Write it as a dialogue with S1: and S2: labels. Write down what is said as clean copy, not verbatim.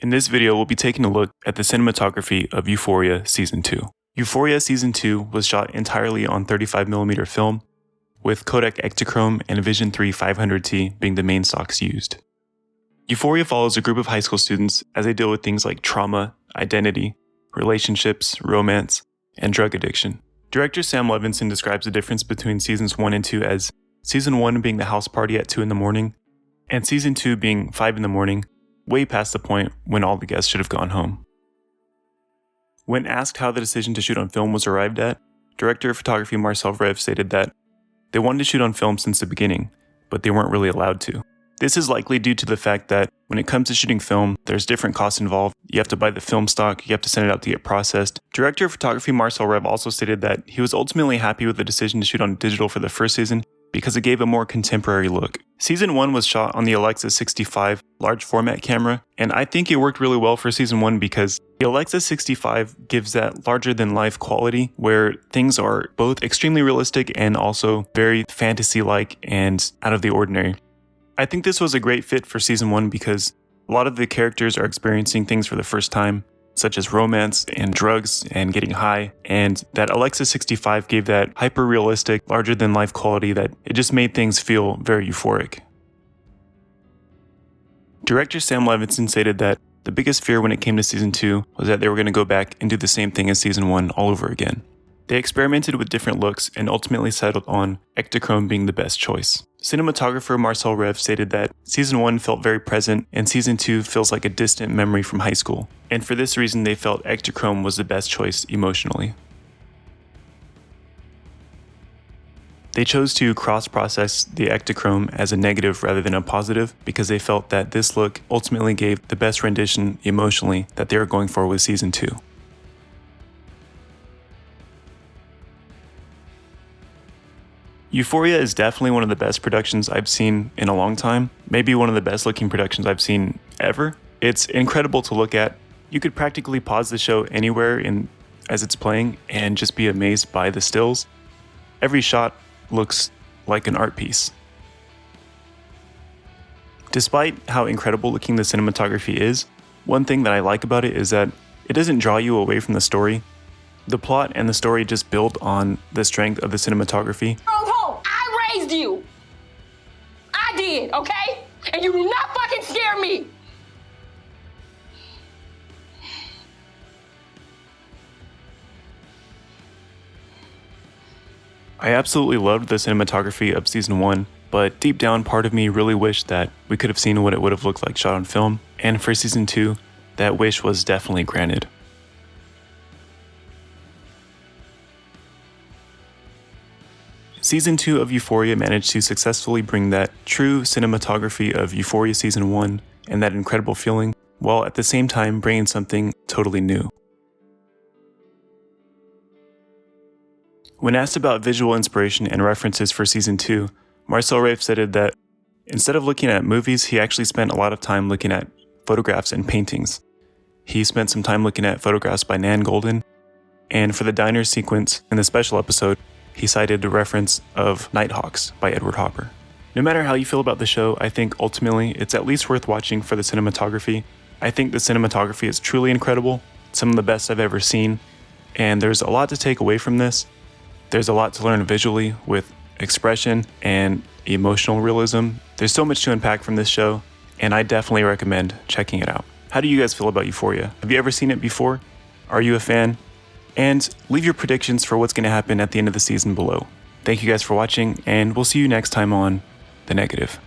S1: In this video, we'll be taking a look at the cinematography of Euphoria Season 2. Euphoria Season 2 was shot entirely on 35mm film, with Kodak Ektachrome and Vision 3 500T being the main stocks used. Euphoria follows a group of high school students as they deal with things like trauma, identity, relationships, romance, and drug addiction. Director Sam Levinson describes the difference between Seasons 1 and 2 as Season 1 being the house party at 2 in the morning, and Season 2 being 5 in the morning, way past the point when all the guests should have gone home. When asked how the decision to shoot on film was arrived at, director of photography Marcel Rev stated that they wanted to shoot on film since the beginning, but they weren't really allowed to. This is likely due to the fact that when it comes to shooting film, there's different costs involved. You have to buy the film stock, you have to send it out to get processed. Director of photography Marcel Rev also stated that he was ultimately happy with the decision to shoot on digital for the first season because it gave a more contemporary look. Season 1 was shot on the Alexa 65 large format camera, and I think it worked really well for Season 1 because the Alexa 65 gives that larger than life quality where things are both extremely realistic and also very fantasy-like and out of the ordinary. I think this was a great fit for Season 1 because a lot of the characters are experiencing things for the first time, such as romance and drugs and getting high, and that Alexa 65 gave that hyper-realistic, larger-than-life quality that it just made things feel very euphoric. Director Sam Levinson stated that the biggest fear when it came to Season 2 was that they were going to go back and do the same thing as Season 1 all over again. They experimented with different looks and ultimately settled on Ektachrome being the best choice. Cinematographer Marcel Rev stated that Season 1 felt very present and Season 2 feels like a distant memory from high school, and for this reason they felt Ektachrome was the best choice emotionally. They chose to cross-process the Ektachrome as a negative rather than a positive because they felt that this look ultimately gave the best rendition emotionally that they were going for with Season 2. Euphoria is definitely one of the best productions I've seen in a long time, maybe one of the best looking productions I've seen ever. It's incredible to look at. You could practically pause the show anywhere as it's playing and just be amazed by the stills. Every shot looks like an art piece. Despite how incredible looking the cinematography is, one thing that I like about it is that it doesn't draw you away from the story. The plot and the story just build on the strength of the cinematography.
S2: I raised you. I did, okay? And you do not fucking scare me.
S1: I absolutely loved the cinematography of Season 1, but deep down part of me really wished that we could have seen what it would have looked like shot on film, and for Season 2, that wish was definitely granted. Season 2 of Euphoria managed to successfully bring that true cinematography of Euphoria Season 1 and that incredible feeling, while at the same time bringing something totally new. When asked about visual inspiration and references for Season 2, Marcel Rev stated that instead of looking at movies, he actually spent a lot of time looking at photographs and paintings. He spent some time looking at photographs by Nan Goldin, and for the diner sequence in the special episode, he cited a reference of Nighthawks by Edward Hopper. No matter how you feel about the show, I think ultimately it's at least worth watching for the cinematography. I think the cinematography is truly incredible, some of the best I've ever seen, and there's a lot to take away from this. There's a lot to learn visually with expression and emotional realism. There's so much to unpack from this show, and I definitely recommend checking it out. How do you guys feel about Euphoria? Have you ever seen it before? Are you a fan? And leave your predictions for what's going to happen at the end of the season below. Thank you guys for watching, and we'll see you next time on The Negative.